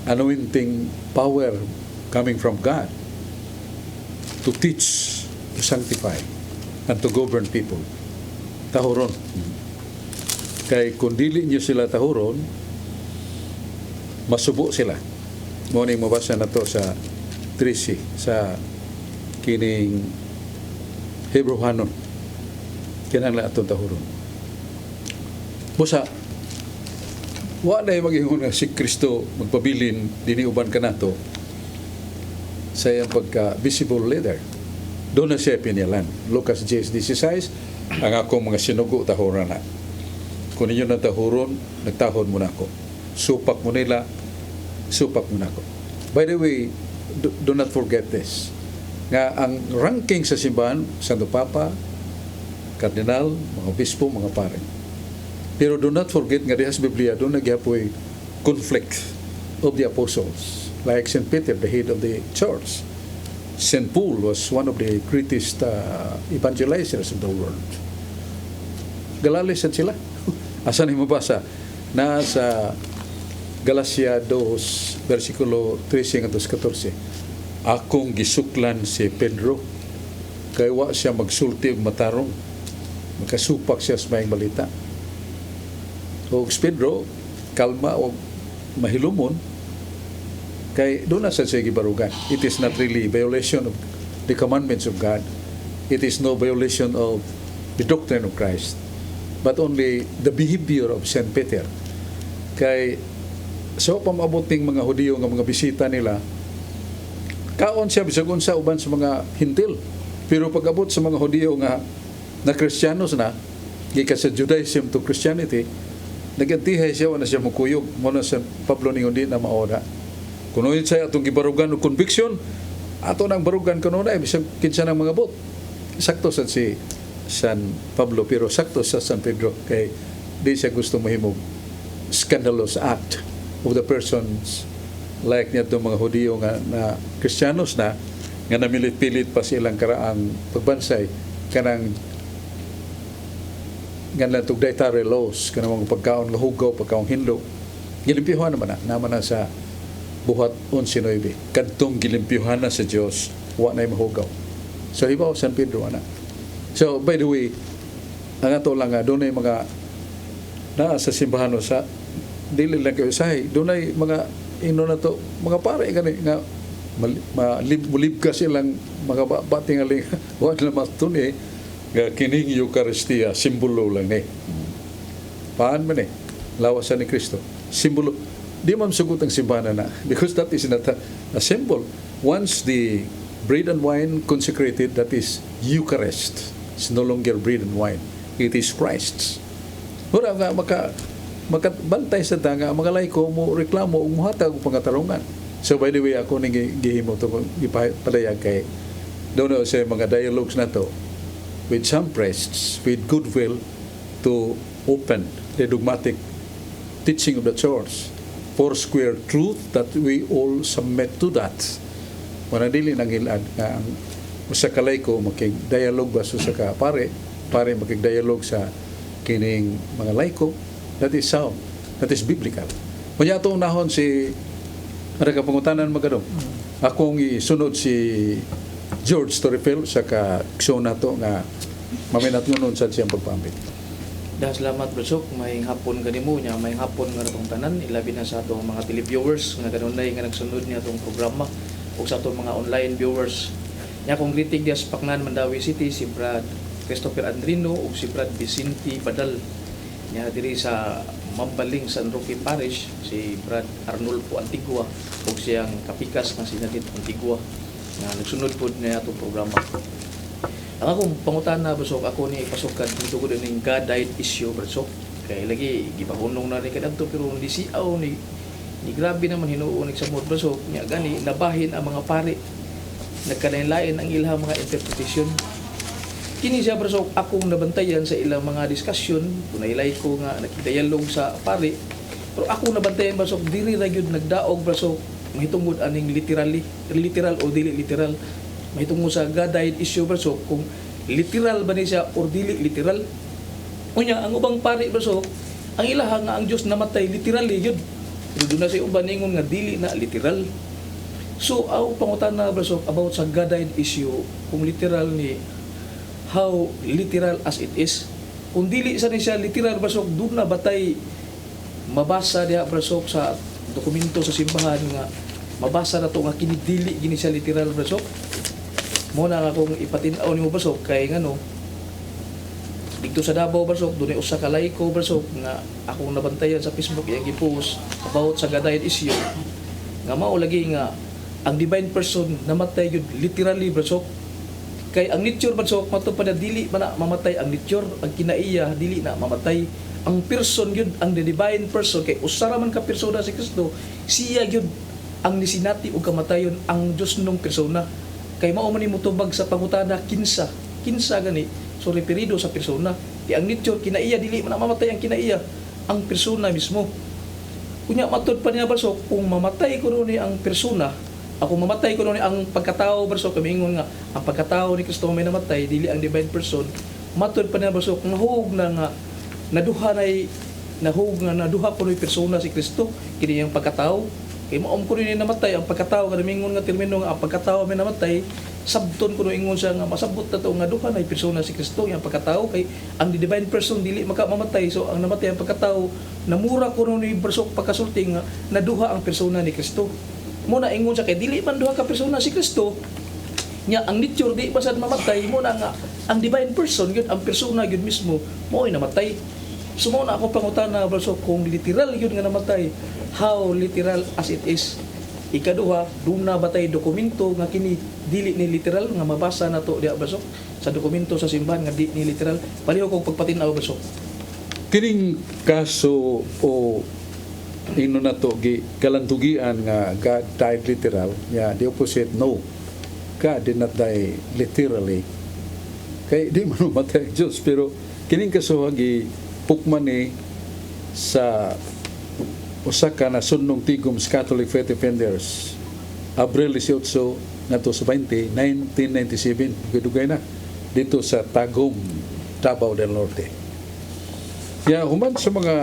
anointing power coming from God to teach, to sanctify, and to govern people. Tahuron. Kay kung dili nyo sila tahuron, masubo sila. Muna yung mabasa na to sa 13, sa kining Hebrehanon. Kinangla atong tahuron. Busa, wala yung mag-ingon nga si Kristo magpabilin, diniuban ka na to sa iyang pagka-visible leader. Doon na siya pinilan. Lucas 10:16, ang akong mga sinugo tahuran na. Kung ninyo na tahuron, nagtahon mo na ako. Supak mo nila, supak mo na ako. By the way, do not forget this. Nga ang ranking sa simbahan, Santo Papa, Kardinal, mga bispo, mga pare. Pero do not forget nga diha sa Biblia, doon nagyapoy conflict of the apostles. Like St. Peter, the head of the church. St. Paul was one of the greatest evangelizers of the world. Galalisan sila. Asan yung mabasa? Nasa Galacia 2, versikulo 13-14. Akong gisuklan si Pedro, kaya wa siya magsulti og matarong. Magkasupak siya sa mayang balita. O Pedro, kalma o mahilumon, kay doon na sa siya gibarugan. It is not really violation of the commandments of God. It is no violation of the doctrine of Christ, but only the behavior of St. Peter. Kay so pamabuting mga Hudiyo nga mga bisita nila, kaon siya bisag unsa uban sa mga hintil. Pero pag-abot sa mga Hudiyo nga na Kristiyanos na, gikan sa Judaism to Christianity, nagantihay siya, wala siya mukuyog. Muna sa Pablo ningon di na maoda. Kung yun siya atong gibarugan o conviction, ato nang barugan kanuna, bisag kinsa ng mga bot. Sakto sa si San Pablo, pero sakto sa San Pedro, kay di siya gusto mahimog scandalous act of the persons like niya itong mga Hudiyo nga na Kristiyanos na, nga namilit-pilit pa silang karaang pagbansay, kanang ganlan tog dietary laws, kanang mga pagkaon nga hugaw, pagkaon hinlo, gilimpyuhan naman na sa buhat 11:9. Kadtong gilimpyuhan na sa Dios, wa nay mahugaw. So ibaw San Pedro ana. So by the way, ang ato lang nga dunay mga naa sa simbahan sa dili lang kayo sahay, dunay mga ino na to, mga pare gani nga malibka silang mga bating aling wa na matun nga kining Eucharistia simbolo lang ni. Paan man lawasan ni Kristo. Simbolo. Di man sugot ang simbahan na because that is not a symbol. Once the bread and wine consecrated, that is Eucharist. It's no longer bread and wine. It is Christ's. Mura nga makabantay sa tanga, mga laiko mo reklamo o muhatag o pangatarungan. So by the way, ako nang gihimo ito kung ipalayag kay doon na sa mga dialogues na to with some priests with goodwill to open the dogmatic teaching of the church, foursquare truth that we all submit to that. Manadili nang hilad nga ang usa ka laiko makig-dialogue ba sa ka pare makig-dialogue sa kining mga laiko, that is sound, that is biblical. Kanya itong nahon si ano ka pangutanan magadong. Akong isunod si George Torrefel sa ka-show na to nga maminat ngunon sa siyang pagpambit. Dahil salamat Brother, may hapon ganimo niya, may hapon nga itong tanan, ilabi na sa itong mga televiewers nga ganun na nga nagsunod niya itong programa. ug sa aton mga online viewers. Nya kong greeting dia sa Pacnan, Mandawi City si Brad Christopher Andrino ug si Brad Vicente Badal. Nya diri sa Mambaling San Roque Parish si Brad Arnulfo Antigua ug siyang kapikas nga si Nadine Antigua nga nagsunod pod niya atong programa. Ang akong pangutana basok ako ni pasukan dito ko ning God-died issue basok kay lagi gipahunong na ni kadto pero hindi siaw ni grabe naman hinuon sa mod basok nya gani nabahin ang mga pari nagkalain-lain ang ilang mga interpretation. Kini siya basok akong nabantayan sa ilang mga discussion kunailay ko nga nakidayalog sa pari pero ako nabantayan basok dili ra gyud nagdaog basok mahitungod aning literal o dili literal mahitungod sa God-died issue basok kung literal ba ni siya or dili literal. Unya ang ubang pari basok ang ilaha nga ang Dios namatay literally yun pero doon na siya uban ningon nga dili na literal. So ang pangutana basok about sa God-died issue kung literal ni how literal as it is kung dili sa ni siya literal basok doon na batay mabasa diha basok sa dokumento sa simbahan nga mabasa na to nga kini dili gini siya literal basok. Mo na akong ipatinaw nimo basok kay ngano dito sa Davao basok dunay usa ka laiko basok nga akong nabantayan sa Facebook iyang gi-post about sa God-died issue nga mao lagi nga ang divine person namatay gyud literally basok kay ang nature basok mato pa na dili man na mamatay ang nature ang kinaiya dili na mamatay ang person gyud ang the divine person kay usara man ka persona si Kristo siya gyud ang nisinati og kamatayon ang Dios nung persona kay mao man nimo tubag sa pangutana kinsa gani so referido sa persona kay ang nature kinaiya dili man mamatay ang kinaiya ang persona mismo kunya matud pa niya basok kung mamatay kuno ni ang persona ako mamatay kuno ni ang pagkatao basok kami ingon nga ang pagkatao ni Kristo may namatay dili ang divine person matud pa niya basok nahug na nga naduha kuno ni persona si Kristo kini ang pagkatao kay maom ko rin namatay ang pagkatao kada mingon nga termino nga ang pagkatao may namatay sabton ko ingon siya nga masabot na to nga duha na persona si Kristo yang pagkatao kay ang divine person dili makamamatay so ang namatay ang pagkatao namura ko ni basok pagkasulti nga naduha ang persona ni Kristo mo na ingon siya kay dili man duha ka persona si Kristo nya ang nature di pa sad mamatay mo na nga ang divine person gyud ang persona gyud mismo mo ay namatay. So mo na ako pangutana basok kung literal gyud nga namatay how literal as it is. Ikaduha, doon na batay dokumento nga kini dili ni literal nga mabasa na to diha basok sa dokumento sa simbahan nga di ni literal. Paliho kog pagpatinaw basok. Kining kaso o ino na to kalantugian nga God died literal, yeah, the opposite, no. God did not die literally. Kay di man matay Diyos, pero kining kaso gi pukman ni sa usa ka na sunong tigom sa Catholic Faith Defenders Abril 18 nato sa 20 1997 gidugay na dito sa Tagum, Davao del Norte. Ya human sa mga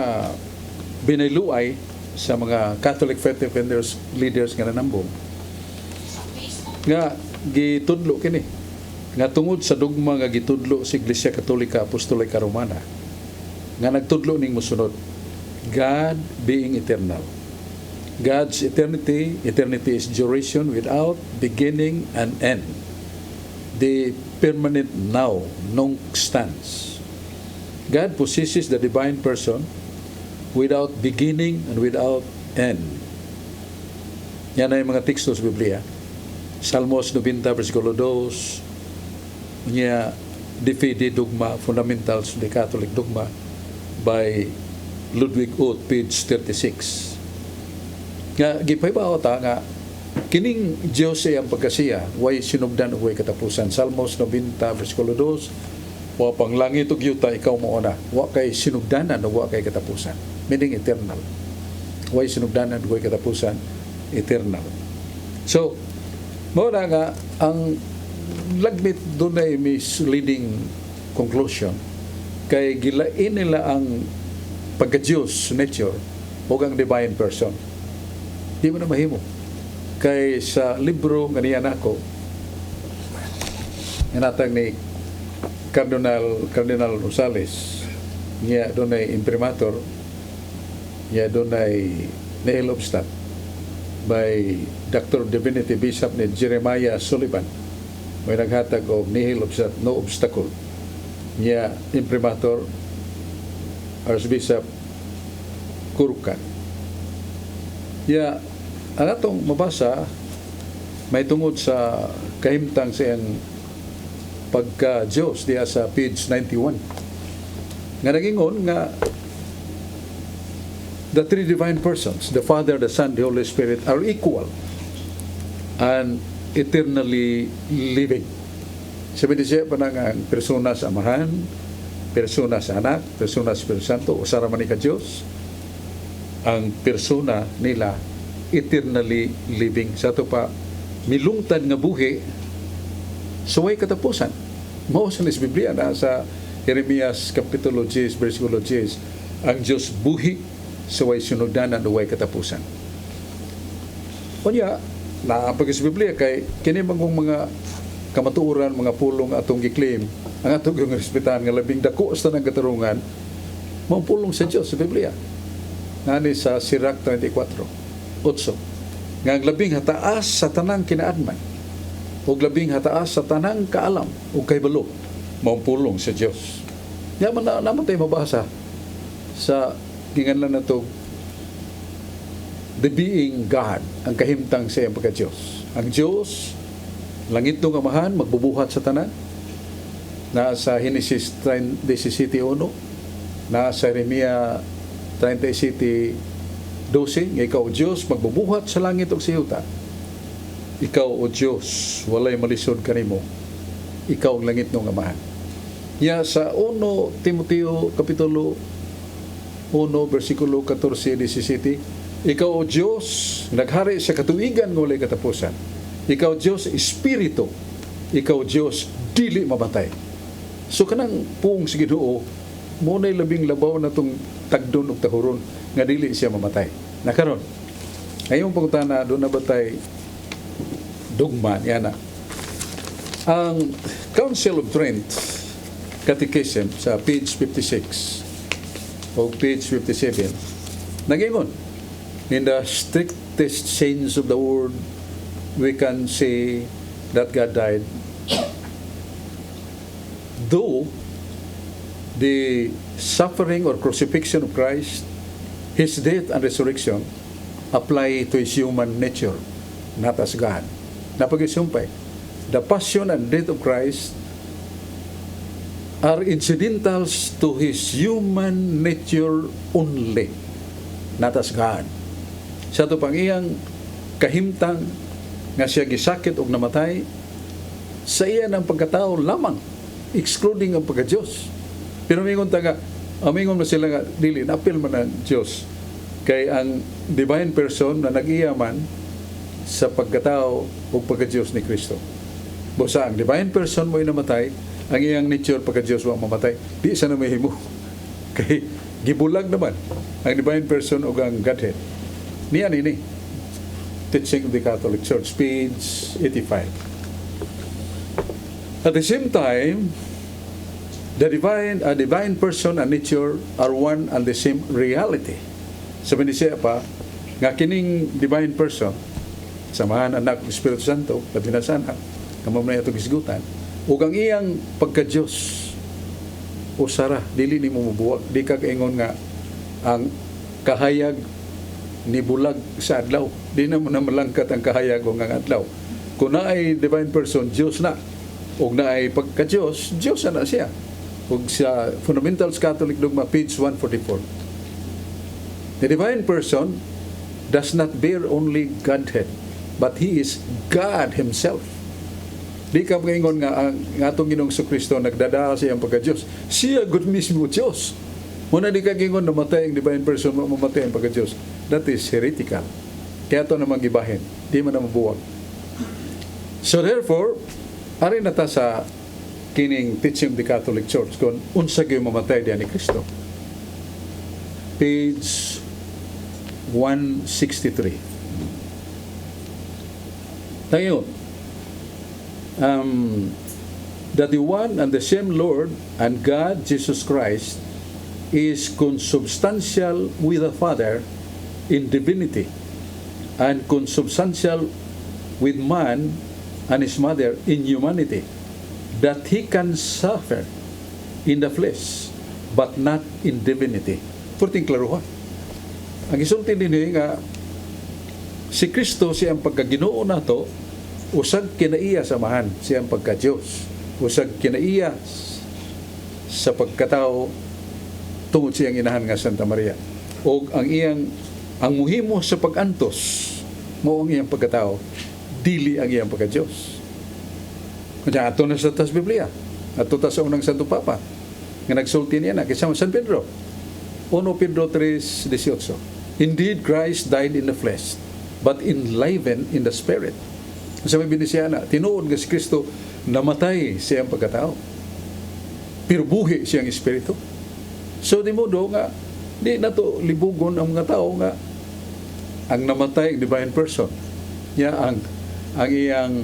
binayluay sa mga Catholic Faith Defenders leaders nga nanambong nga gitudlo kini nga tungod sa dugma nga gitudlo sa Iglesia Katolika Apostolika Romana nga nagtudlo ning mosunod God being eternal. God's eternity is duration without beginning and end. The permanent now, nunc stans. God possesses the divine person without beginning and without end. Yan ay mga teksto sa Biblia. Salmos 90 versikulo 2 niya Defide Dogma, Fundamentals of the Catholic Dogma by Ludwig Oth, page 36. Nga gipaybaw ta nga kining Dios ay ang pagkasiya, way sinugdan ug way katapusan. Salmos 90 versikulo 2, wa pang langit ug yuta ikaw mao na, wa kay sinugdanan ug wa kay katapusan. Meaning eternal. Way sinugdanan ug way katapusan, eternal. So, mao na nga ang lagmit dunay misleading conclusion kay gilain nila ang pagka-Diyos nature o ang divine person. Di mo na mahimo. Kay sa libro nga niya nako natang ni Cardinal Rosales niya doon ay imprimatur niya doon ay Neil Obstat by Doctor of Divinity Bishop ni Jeremiah Sullivan may naghatag og nihil no obstacle niya imprimatur Archbishop Kurukan. Ang atong mabasa may tungod sa kahimtang sa iyang pagka-Diyos diya sa page 91 nga nagingon nga the three divine persons, the Father, the Son, the Holy Spirit, are equal and eternally living. Sabi siya pa ang persona sa Amahan, persona sa Anak, persona sa Espiritu Santo, usara man ni ka Diyos, ang persona nila eternally living. Sa ito pa, milungtad nga buhi, suway katapusan. Mao sa Biblia na sa Jeremias Kapitulo 10, versikulo 10, ang Diyos buhi, suway sunugdanan, uway katapusan. Kunya, naapag sa Biblia kay kini mga kamatuoran, mga pulong atong giklaim, ang atong yung respetan nga labing dako sa ng katarungan, mga pulong sa Diyos sa Biblia. Nani sa Sirach 24:8, nga ang labing hataas sa tanang kinaadman, o labing hataas sa tanang kaalam, o kaybalo, mga pulong sa Diyos. Naman tayo mabasa sa ginganlan na ito, the being God, ang kahimtang sa iyang pagka-Diyos. Ang Diyos, langit ng Amahan, magbubuhat sa tanan. Nasa Genesis 17:1, nasa Jeremia 37:12, nga ikaw o Diyos, magbubuhat sa langit o siyuta. Ikaw o Diyos, walay malisod kanimo. Ikaw ang langit ng Amahan. Sa 1 Timoteo Kapitulo 1, versikulo 14-17, ikaw o Diyos, naghari sa katuigan ng walay katapusan. Ikaw Diyos, Espiritu. Ikaw Diyos, dili mamatay. So kanang puong sige Ginoo, muna'y labing labaw na itong tagdon o tahuron nga dili siya mamatay. Nakaroon. Ngayong pagkutana, doon na batay dogma, yan na. Ang Council of Trent Catechism sa page 56 o page 57, nag-ingon, in the strictest sense of the word, we can say that God died. Though the suffering or crucifixion of Christ, His death and resurrection apply to His human nature, not as God. Napag-isumpay, the passion and death of Christ are incidentals to His human nature only, not as God. Sa ito pang iyang kahimtang nga siya gisakit o namatay, sa iyan ang pagkatao lamang, excluding ang pagka-Diyos. Pero mingon na sila nga, dili, napil man ang Diyos. Kay ang divine person na nag-iyaman sa pagkatao o pagka-Diyos ni Kristo. Busa, ang divine person mo'y namatay, ang iyang nature pagka-Diyos mo mamatay, di isa na may himo. Kay gibulag naman ang divine person o ang Godhead. Niyan ini, Teaching of the Catholic Church, page 85. At the same time, the divine person and nature are one and the same reality. Sabi ni siya pa, nga kining divine person, Samahan, Anak, Espiritu Santo, labi na sana, kamamay itong isgutan, ug ang iyang pagka-Diyos, o sara, dili ni mo mabuwag, di ka kaingon nga, ang kahayag ni bulag sa adlaw, di na mo na malangkat ang kahayag o ang adlaw. Kung na ay divine person, Diyos na, ug na ay pagka-Diyos, Diyos na siya. Ug sa Fundamentals Catholic Dogma, page 144. The divine person does not bear only Godhead, but He is God Himself. Di ka maingon nga ang atong Ginoong Kristo nagdadala siya ang pagka-Diyos. Siya good mismo Diyos. Muna di ka gingon namatay ang divine person, mamatay ang pagka-Diyos. That is heretical. Kaya ito naman gibahin. Di man na mabuwag. So therefore, ari na ta sa kining Teaching of the Catholic Church kung unsa gyud mamatay diyan ni Kristo. Page 163. Tayo. That the one and the same Lord and God Jesus Christ is consubstantial with the Father in divinity, and consubstantial with man and his mother in humanity, that he can suffer in the flesh, but not in divinity. Purting klaruhan. Ang isulti din nga, si Kristo siyang pagkaginoo nato, usag kinaiya samahan siyang pagka-Diyos. Usag kinaiya sa pagkatao tungod siyang inahan nga Santa Maria. O ang muhimo sa pag-antos, mo ang iyang pagkatao, dili ang iyang pagka-Diyos. Kaya ato na sa tas Biblia, ato ta sa unang Santo Papa, nga nagsulti niya na, kasama San Pedro, 1 Pedro 3:18. Indeed, Christ died in the flesh, but enlivened in the spirit. Sa may binisya na, tinuod nga si Kristo, namatay siyang pagkatao, pero buhi siyang espiritu. So, di mo do nga, di na to libugon ang mga tao nga, ang namatay, divine person, niya ang iyang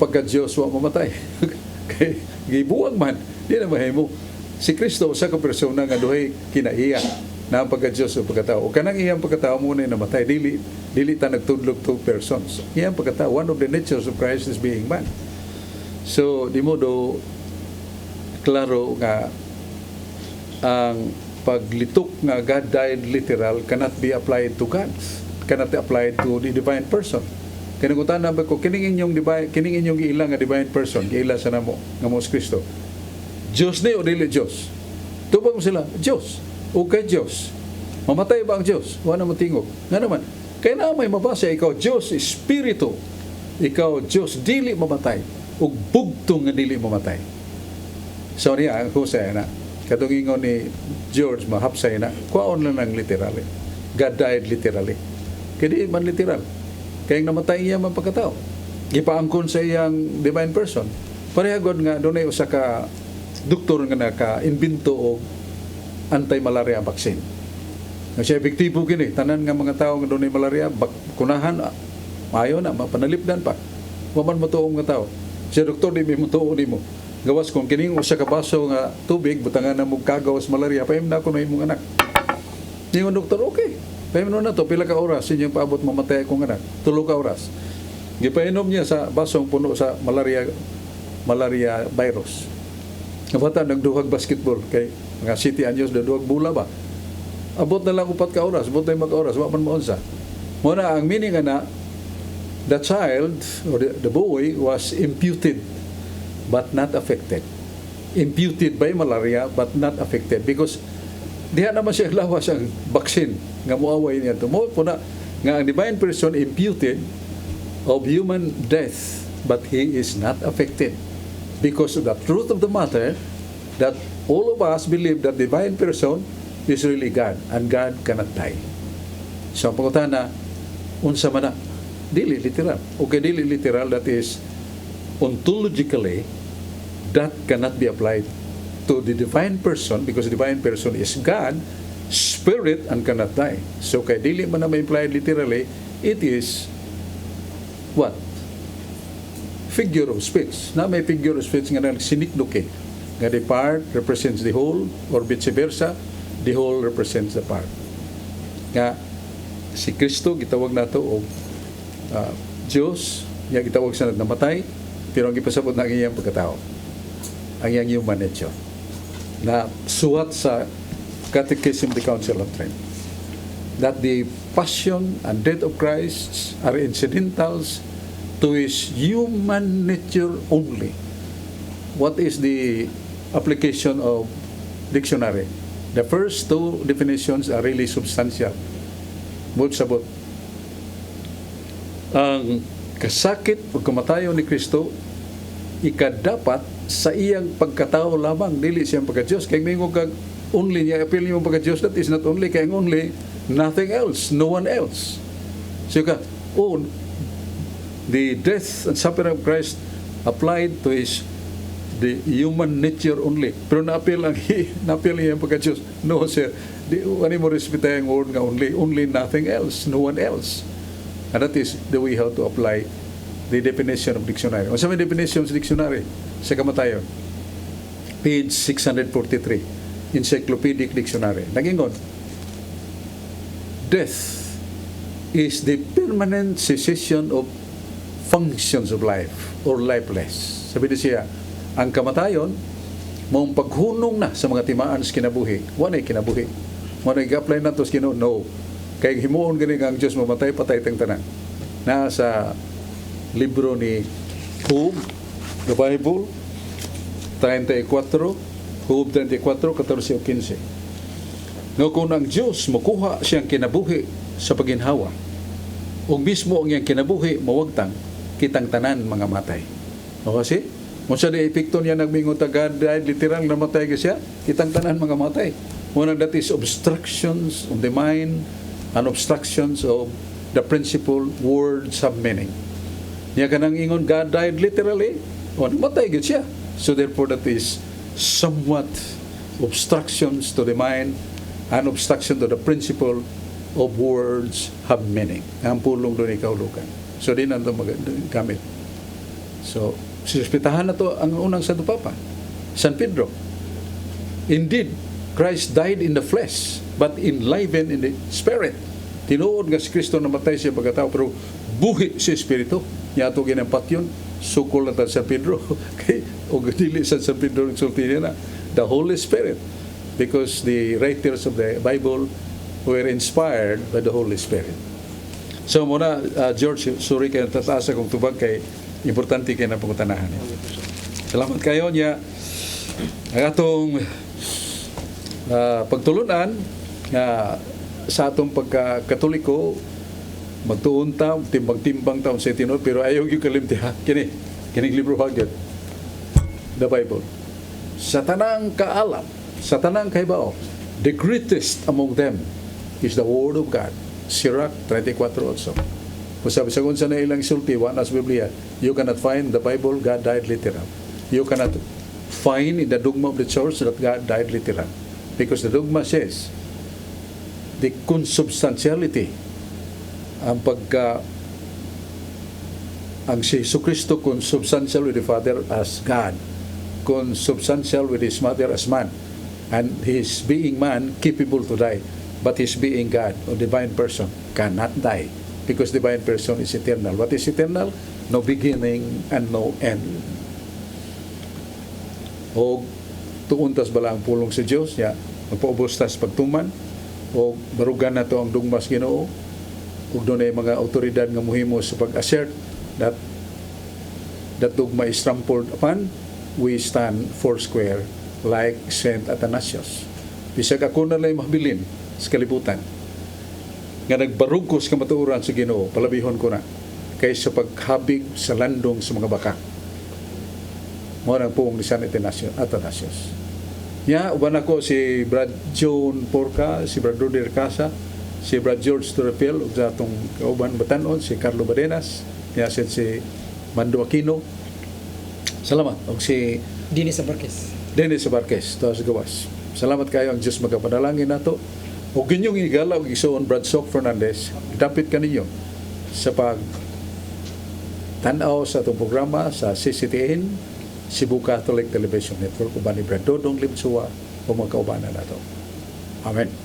pagka-Diyos wa mamatay. Kay gibuwag man, di na mahimo. Si Kristo usa ka persona nga duhay kinaiya na ang pagka-Diyos o pagkatao. O kanang iyang pagkatao muna namatay, dili ta nagtudlog two persons. Iyang pagkatao, one of the natures of Christ is being man. So, di mo do klaro nga ang paglitok nga God died literal cannot be applied to God, cannot be applied to the divine person. Kinagutan na ba ko, kining inyong ilang nga divine person, giila sa namo, nga mo Kristo. Diyos ni o dili Diyos? Tubang mo sila, Diyos. O kay Diyos. Mamatay ba ang Diyos? Wala mo tingog. Nga naman, kaya na may mabasa, ikaw Diyos, Espiritu. Ikaw Diyos, dili mamatay. O bugtong nga dili mamatay. So niya, ang husay na, katungingon ni George, mahapsay na, kwaon lang ng literally. God died literally. Kaya di man literal. Kaya namatay iya man pagkatao. Gipaangkon sa iyang divine person. Parehagod nga, doon ay usa ka doktor nga naka-imbento o anti-malaria vaccine. Nga siya epektibo kini. Tanan nga mga tao nga doon ay malaria, kunahan, maayo na, mapanalipdan pa. Waman mo tuong nga tao. Siya doktor, di mo tuong di mo. Gawas kung kining usa ka baso nga tubig, butangan na mo kagawas malaria, pahim na ako na imong anak. Yung doktor, okay. Pahim na to, pila ka oras, inyong paabot mamatay akong anak. 3 ka oras. Gipainom niya sa basong puno sa malaria virus. Kabata, nagduhag basketball kay mga city anyos, nagduhag bula ba? Abot na lang 4 ka oras, abot na 5 ka oras, waman mo unsa. Muna, ang meaning na, the child, or the boy, was imputed, but not affected. Imputed by malaria, but not affected. Because, diha naman siya lawas ang vaccine, nga muaway niya ito. Mo po na, nga ang divine person imputed of human death, but he is not affected. Because of the truth of the matter, that all of us believe that divine person is really God, and God cannot die. So, ang pangutana, unsa man na, dili literal. Okay, dili literal, that is, ontologically, that cannot be applied to the divine person, because the divine person is God, Spirit, and cannot die. So, kay dili man na may applied literally, it is, what? Figure of speech. Na may figure of speech nga sinikduke. Nga the part represents the whole, or vice versa, the whole represents the part. Nga, si Kristo, gitawag nato o Diyos, nga gitawag sa namatay, pero ang ipasabot na ang iyang pagkatao. Ang iyang human nature. Na suwat sa Catechism of the Council of Trent. That the passion and death of Christ are incidentals to his human nature only. What is the application of dictionary? The first 2 definitions are really substantial. Bud sabot. Ang kasakit o kamatayon ni Kristo ikadapat sa iyang pagkatao lamang, dili siyang pagka-Diyos. Kaya may kag only niya, appeal niyo pagka-Diyos, that is not only, kaya only, nothing else, no one else. So ka, the death and suffering of Christ applied to the human nature only. Pero na-appeal niya pagka-Diyos. No, sir. Ano mo respeta yung word nga only, nothing else, no one else. And that is the way how to apply the definition of dictionary. O sa may definition sa dictionary, sa kamatayon, page 643, Encyclopedic Dictionary. Nagingon, death is the permanent cessation of functions of life or lifeless. Sabi ni siya, ang kamatayon, mong paghunong na sa mga timaan sa kinabuhi. Wala kinabuhi. Wala i-apply na to sa Ginoo. No. Kaya himuon ganing ang Diyos mamatay, patay tang tanan. Nasa libro ni Job, the Bible, 34, Job 34, 14 o 15. No, kung ang Diyos makuha siyang kinabuhi sa paginhawa, o mismo ang iyang kinabuhi mawagtang, kitang tanan mga matay. O kasi, kung siya na-epekto niya nagmingon tagad, literal na matay ka siya, kitang tanan mga matay. One that is obstructions of the mind and obstructions of the principle words have meaning. Niya ka nang ingon, God died literally, o matay ka siya. So therefore that is somewhat obstructions to the mind and obstruction to the principle of words have meaning. Ang pulong doon ikahulukan. So din ang gamit. So, sispitahan na to ang unang Santo Papa, San Pedro. Indeed, Christ died in the flesh, but enlivened in the spirit. Tinuod nga si Kristo namatay siya pagkatao, pero buhi si Espiritu. Niya ito ginampat yun. Sukol na San Pedro. O dili San Pedro nagsulti niya na. The Holy Spirit. Because the writers of the Bible were inspired by the Holy Spirit. So muna, George, sorry kayo tataas akong tubag kay importante kayo na pangutanahan. Salamat kayo niya. Ang atong pagtulunan sa atong pagkakatoliko, magtuon ta, timbang-timbang ta sa tinod, pero ayaw yung kalimti ha. Kining libro hagyod. The Bible. Sa tanang kaalam, sa tanang kahibaw, the greatest among them is the Word of God. Sirach 34 also. Kung sabi sa kung sa na ilang sulti, wanas Biblia, you cannot find the Bible, God died literal. You cannot find in the dogma of the church that God died literal. Because the dogma says, the consubstantiality, ang si Jesucristo consubstantial with the Father as God, consubstantial with His Mother as man, and His being man capable to die, but His being God or divine person cannot die because divine person is eternal. What is eternal? No beginning and no end. O tuuntas bala ang pulong sa Diyos, ya, magpaubos tas pagtuman, o barugan na to ang dugmas Ginoo, ug doon ay mga autoridad nga muhimo sa pag-assert that dogma is trampled upon, we stand foursquare like Saint Athanasius. Bisag ako na lang mahabilin sa kalibutan nga nagbarugkos ka matuuran sa Ginoo, palabihon ko na kaysa paghabig sa landong sa mga baka. Mo nang puong ni Saint Athanasius. Ya, uban ako si Brad John Porca, si Brad Rudy Casa, si Brad George Torrepel, ug sa atong kauban batanon si Carlo Badenas, ya si Mando Aquino. Salamat. Og si Dennis Abarquez. Dennis Abarquez, to sa gawas. Salamat kayo, ang Diyos magapanalangin nato. O ginyong igala og igsoon Brad Sok Fernandez, dapit kaninyo sa pag tanaw sa itong programa sa CCTN, Cebu Catholic Television Network, uban ni Brad Dodong Limsua o mga kaubanan nato. Amen.